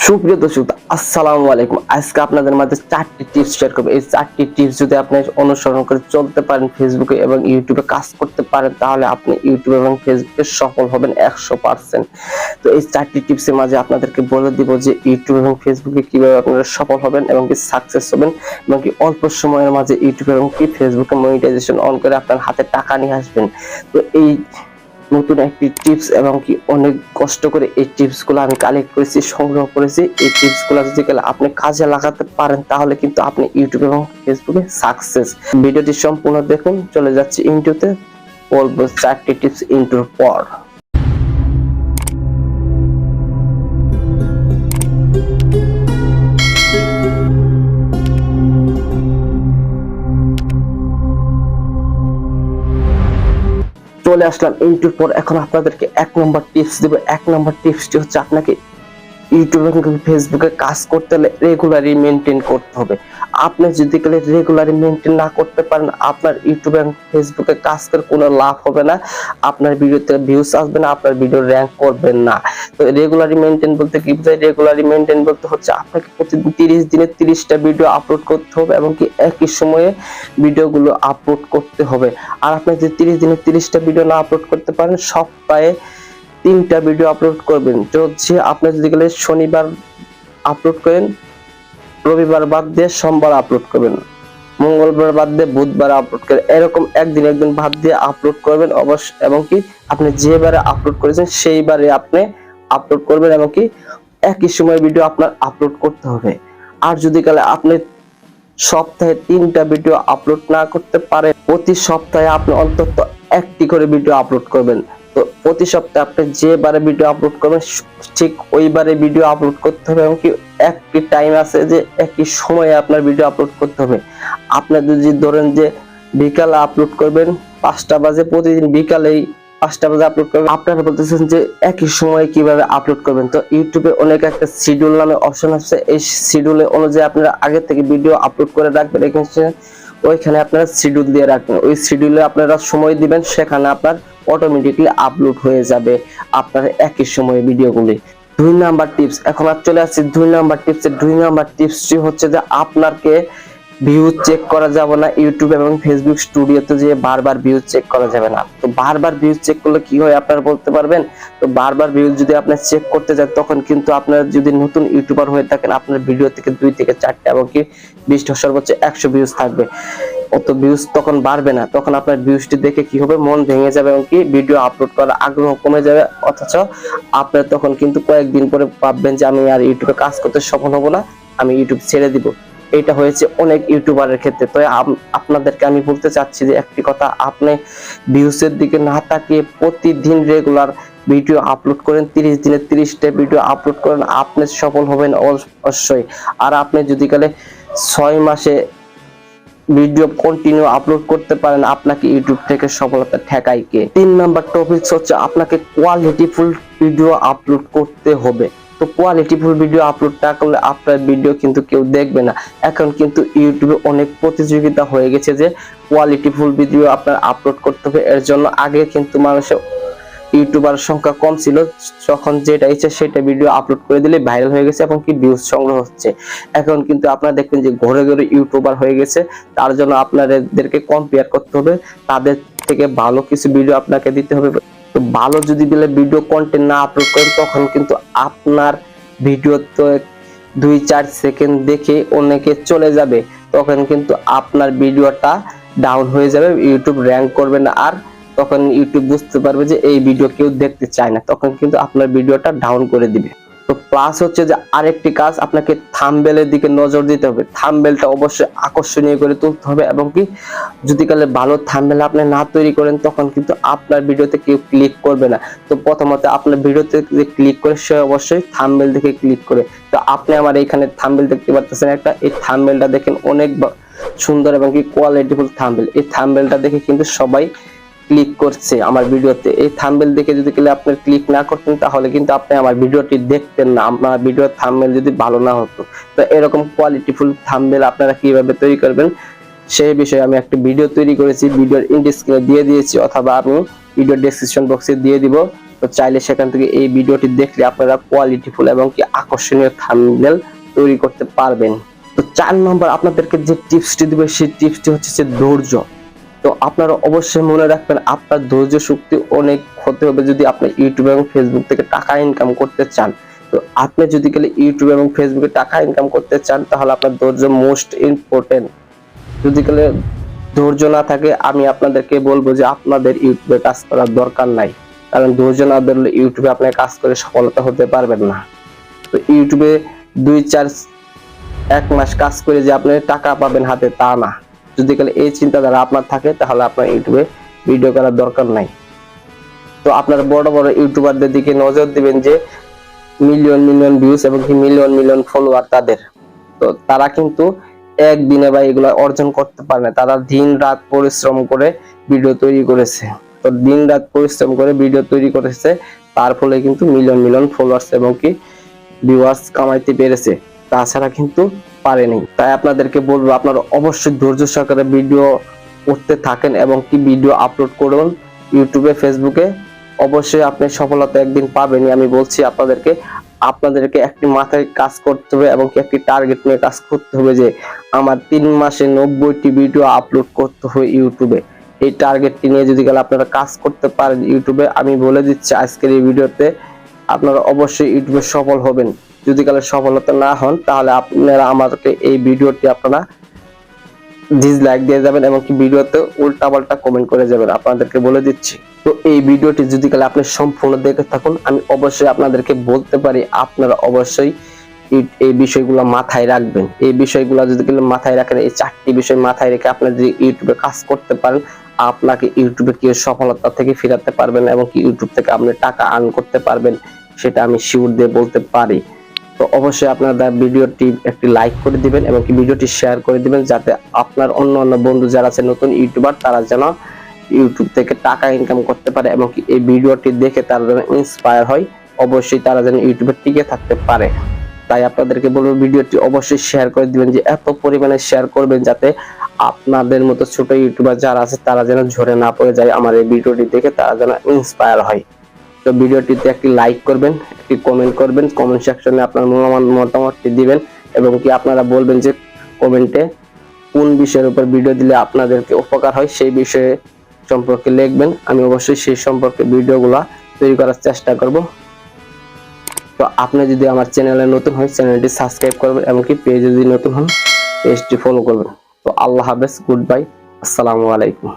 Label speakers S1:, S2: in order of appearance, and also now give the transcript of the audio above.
S1: সুপ্রিয় দর্শক, আসসালামু আলাইকুম। আজকে আপনাদের মাঝে 4টি টিপস শেয়ার করব। এই 4টি টিপস যদি আপনি অনুসরণ করে চলতে পারেন, ফেসবুকে এবং ইউটিউবে কাজ করতে পারেন, তাহলে আপনি ইউটিউব এবং ফেসবুকে সফল হবেন 100%। তো এই 4টি টিপসের মাঝে আপনাদেরকে বলে দিব যে ইউটিউব এবং ফেসবুকে কিভাবে আপনারা সফল হবেন এবং কি সাকসেস হবেন এবং কি অল্প সময়ের মাঝে ইউটিউব এবং কি ফেসবুকে মনিটাইজেশন অন করে আপনার হাতে টাকা নিয়ে আসবেন। তো এই নতুন একটি টিপস এবং কি অনেক কষ্ট করে এই টিপসগুলো আমি কালেক্ট করেছি, সংগ্রহ করেছি। এই টিপসগুলো যদি আপনি কাজে লাগাতে পারেন, তাহলে কিন্তু আপনি ইউটিউব এবং ফেসবুকে সাকসেস। ভিডিওটি সম্পূর্ণ দেখুন। চলে যাচ্ছি ইন্টুতে, বলবো 4টি টিপস ইন্টুর পর। চলে আসলাম ইন্টুর পর। এখন আপনাদেরকে 1 নম্বর টিপস দেব। 1 নম্বর টিপসটি হচ্ছে আপনাকে ইউটিউব এবং ফেসবুকে কাজ করতে হলে রেগুলারলি মেনটেন করতে হবে। আপনি যদি রেগুলারলি মেনটেন না করতে পারেন, আপনার ইউটিউব এবং ফেসবুকে কাজ করে কোনো লাভ হবে না। আপনার ভিডিওতে ভিউজ আসবে না, আপনার ভিডিও র‍্যাঙ্ক করবেন না। তো রেগুলারলি মেনটেন বলতে কি বোঝায়? রেগুলারলি মেনটেন বলতে হচ্ছে আপনাকে প্রতিদিন 30 দিনে 30টা ভিডিও আপলোড করতে হবে এবং কি একই সময়ে ভিডিওগুলো আপলোড করতে হবে। আর আপনি যদি 30 দিনে 30টা ভিডিও না আপলোড করতে পারেন, সপ্তাহে 3টা ভিডিও আপলোড করবেন। তো হচ্ছে আপনি যদি শনিবার আপলোড করেন, রবিবার বাদ দিয়ে সোমবার আপলোড করবেন, মঙ্গলবার বাদ দিয়ে বুধবার আপলোড করেন, এরকম একদিন বাদ দিয়ে আপলোড করবেন অবশ্য। এবং কি আপনি যেবারে আপলোড করেছেন সেইবারে আপনি আপলোড করবেন এবং কি একই সময় ভিডিও আপনার আপলোড করতে হবে। আর যদি আপনি সপ্তাহে 3টা ভিডিও আপলোড না করতে পারেন, প্রতি সপ্তাহে আপনি অন্তত একটি করে ভিডিও আপলোড করবেন। তো প্রতি সপ্তাহে আপনি যে বারে ভিডিও আপলোড করবেন, ঠিক ওইবারে ভিডিও আপলোড করতে হবে এবং কি একটি টাইম আছে যে একই সময়ে আপনার ভিডিও আপলোড করতে হবে। আপনি যদি ধরেন যে বিকালে আপলোড করবেন 5টা বাজে, প্রতিদিন বিকালেই 5টা বাজে আপলোড করবেন, আপনারা বলতেছেন যে একই সময়ে কিভাবে আপলোড করবেন? তো ইউটিউবে অনেক একটা শিডিউল নামে অপশন আছে। এই শিডিউলে অনুযায়ী আপনারা আগে থেকে ভিডিও আপলোড করে রাখবেন। ওইখানে আপনারা শিডিউল দিয়ে রাখবেন। ওই শিডিউলে আপনারা সময় দিবেন, সেখানে আপনার অটোমেটিকলি আপলোড হয়ে যাবে আপনার একই সময়ে ভিডিওগুলি। 2 নাম্বার টিপস। এখন আর চলে আসছে 2 নাম্বার টিপসে। 2 নাম্বার টিপসটি হচ্ছে যে আপনাকে ভিউজ চেক করা যাবে না ইউটিউব এবং ফেসবুক স্টুডিওতে, যে বারবার ভিউজ চেক করা যাবে না। তো বারবার ভিউজ চেক করলে কি হয় আপনারা বলতে পারবেন? তো বারবার ভিউজ যদি আপনি চেক করতে যান, তখন কিন্তু আপনারা যদি নতুন ইউটিউবার হয়ে থাকেন, আপনার ভিডিও থেকে 2 থেকে 4টা এবং কি 20টা সর্বোচ্চ 100 ভিউজ থাকবে। অত ভিউজ তখন বাড়বে না। তখন আপনার ভিউজটি দেখে কি হবে? মন ভেঙে যাবে এবং কি ভিডিও আপলোড করার আগ্রহ কমে যাবে। অথচ আপনার তখন কিন্তু কয়েকদিন পরে ভাববেন যে আমি আর ইউটিউবে কাজ করতে সফল হব না, আমি ইউটিউব ছেড়ে দিব। এটা হয়েছে অনেক ইউটিউবারের ক্ষেত্রে। তো আপনাদেরকে আমি বলতে চাচ্ছি যে একটি কথা, আপনি ভিউজের দিকে না তাকিয়ে প্রতিদিন রেগুলার ভিডিও আপলোড করেন। 30 দিনে 30টা ভিডিও আপলোড করেন, আপনি সফল হবেন অবশ্যই। আর আপনি যদি 6 মাসে ভিডিও কন্টিনিউ আপলোড করতে পারেন, আপনাকে ইউটিউব থেকে সফলতা ঠেকায় কে? 3 নাম্বার টপিক হচ্ছে আপনাকে কোয়ালিটিফুল ভিডিও আপলোড করতে হবে। তো কোয়ালিটিফুল ভিডিও আপলোড না করলে আপনার ভিডিও কিন্তু কেউ দেখবে না। এখন কিন্তু ইউটিউবে অনেক প্রতিযোগিতা হয়ে গেছে যে কোয়ালিটিফুল ভিডিও আপনার আপলোড করতে হবে। এর জন্য আগে কিন্তু মানুষের ইউটিউবার সংখ্যা কম ছিল, যখন যেটা ইচ্ছে সেটা ভিডিও আপলোড করে দিলে ভাইরাল হয়ে গেছে এবং কি ভিউজ সংগ্রহ হচ্ছে। এখন কিন্তু আপনারা দেখবেন যে ঘরে ঘরে ইউটিউবার হয়ে গেছে। তার জন্য আপনাদেরকে কম্পেয়ার করতে হবে, তাদের থেকে ভালো কিছু ভিডিও আপনাকে দিতে হবে। তো ভালো যদি ভিডিও কন্টেন্ট না আপলোড করেন, তখন কিন্তু আপনার ভিডিও তো 2-4 সেকেন্ড দেখে অনেকে চলে যাবে। তখন কিন্তু আপনার ভিডিওটা ডাউন হয়ে যাবে, ইউটিউব র‍্যাঙ্ক করবে না। আর তখন ইউটিউব বুঝতে পারবে যে এই ভিডিও কেউ দেখতে চায় না, তখন কিন্তু আপনার ভিডিওটা ডাউন করে দিবে। তো প্লাস হচ্ছে যে আরেকটি কাজ, আপনাকে থাম্বনেলের দিকে নজর দিতে হবে। থাম্বনেলটা অবশ্যই আকর্ষণীয় করে তুলতে হবে এবং কি যদি ভালো থাম্বনেল আপনি না তৈরি করেন, তখন কিন্তু আপনার ভিডিওতে কেউ ক্লিক করবে না। তো প্রথমত আপনার ভিডিওতে যে ক্লিক করে, সে অবশ্যই থাম্বনেল দেখে ক্লিক করে। তো আপনি আমার এখানে থাম্বনেল দেখতে পাচ্ছেন একটা, এই থাম্বনেলটা দেখেন অনেক সুন্দর এবং কি কোয়ালিটিফুল থাম্বনেল। এই থাম্বনেলটা দেখে কিন্তু সবাই ক্লিক করছে আমার ভিডিওতে। এই থাম্বনেল দেখে যদি আপনি ক্লিক না করতেন, তাহলে কিন্তু আপনি আমার ভিডিওটি দেখতেন না, আমার ভিডিওর থাম্বনেল যদি ভালো না হতো। তো এরকম কোয়ালিটিফুল থাম্বনেল আপনারা কিভাবে তৈরি করবেন সেই বিষয়ে আমি একটা ভিডিও তৈরি করেছি, ভিডিওর ইন্ড স্ক্রিনে দিয়ে দিয়েছি, অথবা আমি ভিডিও ডেসক্রিপশন বক্সে দিয়ে দিব। তো চাইলে সেখান থেকে এই ভিডিওটি দেখলে আপনারা কোয়ালিটিফুল এবং কি আকর্ষণীয় থাম্বনেল তৈরি করতে পারবেন। তো 4 নম্বর আপনাদেরকে যে টিপসটি দিবে সেই টিপসটি হচ্ছে যে ধৈর্য। তো আপনারা অবশ্যই মনে রাখবেন আপনার ধৈর্য শক্তি অনেক হতে হবে যদি আপনি ইউটিউব এবং ফেসবুক থেকে টাকা ইনকাম করতে চান। তো আপনি যদি গেলে ইউটিউব এবং ফেসবুকে টাকা ইনকাম করতে চান তাহলে আপনার ধৈর্য মোস্ট ইম্পর্টেন্ট। যদি গেলে ধৈর্য না থাকে আমি আপনাদেরকে বলবো যে আপনাদের ইউটিউবে কাজ করার দরকার নাই, কারণ ধৈর্য না ধরলে ইউটিউবে আপনি কাজ করে সফলতা হতে পারবেন না। তো ইউটিউবে 1 মাস কাজ করে যে আপনি টাকা পাবেন হাতে তা না। যদি গেলে এই চিন্তাধারা আপনার থাকে তাহলে আপনার ইউটিউবে ভিডিও করার দরকার নাই। তো আপনারা বড় বড় ইউটিউবারদের দিকে নজর দিবেন যে মিলিয়ন মিলিয়ন ভিউজ এবং মিলিয়ন মিলিয়ন ফলোয়ার তাদের। তো তারা কিন্তু একদিনে বা এগুলো অর্জন করতে পারে না, তারা দিন রাত পরিশ্রম করে ভিডিও তৈরি করেছে। তো দিন রাত পরিশ্রম করে ভিডিও তৈরি করেছে, তার ফলে কিন্তু মিলিয়ন মিলিয়ন ফলোয়ার্স এবং কি ভিউয়ার্স কামাইতে পেরেছে, তাছাড়া কিন্তু পারেনি। তাই আপনাদেরকে বলবো আপনারা অবশ্যই ধৈর্য সহকারে ভিডিও করতে থাকেন এবং কি ভিডিও আপলোড করুন ইউটিউবে ফেসবুকে। অবশ্যই আপনি সফলতা একদিন পাবেনই, আমি বলছি আপনাদেরকে একটি মাথায় কাজ করতে হবে এবং একটি টার্গেট নিয়ে কাজ করতে হবে যে আমার 3 মাসে 90টি ভিডিও আপলোড করতে হবে ইউটিউবে। এই টার্গেটটি নিয়ে যদি গেলে আপনারা কাজ করতে পারেন ইউটিউবে, আমি বলে দিচ্ছি আজকের এই ভিডিওতে আপনারা অবশ্যই ইউটিউবে সফল হবেন। যদি গেলে সফলতা না হন তাহলে আপনারা আমাদেরকে এই ভিডিওটি আপনারা ডিসলাইক দিয়ে যাবেন এবং কি ভিডিওতে উল্টাপাল্টা কমেন্ট করে যাবেন, আপনাদেরকে বলে দিচ্ছি। তো এই ভিডিওটি যদি গেলে আপনি সম্পূর্ণ দেখে থাকুন, আমি অবশ্যই আপনাদেরকে বলতে পারি আপনারা অবশ্যই এই বিষয়গুলো মাথায় রাখবেন। এই বিষয়গুলো যদি গেলে মাথায় রাখেন, এই 4টি বিষয় মাথায় রেখে আপনারা যদি ইউটিউবে কাজ করতে পারেন, আপনাকে ইউটিউবে কি সফলতা থেকে ফিরাতে পারবেন এবং কি ইউটিউব থেকে আপনি টাকা আর্ন করতে পারবেন, সেটা আমি শিওর দিয়ে বলতে পারি। তো অবশ্যই আপনারা ভিডিওটি একটি লাইক করে দিবেন এবং কি ভিডিওটি শেয়ার করে দিবেন, যাতে আপনার অন্য বন্ধু যারা আছে নতুন ইউটিউবার তারা যেন ইউটিউব থেকে টাকা ইনকাম করতে পারে এবং কি এই ভিডিওটি দেখে তারা যেন ইন্সপায়ার হয়, অবশ্যই তারা যেন ইউটিউবে টিকে থাকতে পারে। তাই আপনাদেরকে বলবো ভিডিওটি অবশ্যই শেয়ার করে দিবেন, যে এত পরিমাণে শেয়ার করবেন যাতে আপনাদের মতো ছোট ইউটিউবার যারা আছে তারা যেন ঝরে না পড়ে যায়, আমার এই ভিডিওটি দেখে তারা যেন ইন্সপায়ার হয়। তো ভিডিওটিতে একটি লাইক করবেন, একটি কমেন্ট করবেন, কমেন্ট সেকশনে আপনার মতামতটি দিবেন এবং কি আপনারা বলবেন যে কমেন্টে কোন বিষয়ের উপর ভিডিও দিলে আপনাদেরকে উপকার হয় সেই বিষয়ে সম্পর্কে লিখবেন। আমি অবশ্যই সেই সম্পর্কে ভিডিওগুলো তৈরি করার চেষ্টা করব। তো আপনি যদি আমার চ্যানেলে নতুন হয় চ্যানেলটি সাবস্ক্রাইব করবেন এবং কি পেজে যদি নতুন হন পেজটি ফলো করবেন। তো আল্লাহ হাফেজ, গুড বাই, আসসালামু আলাইকুম।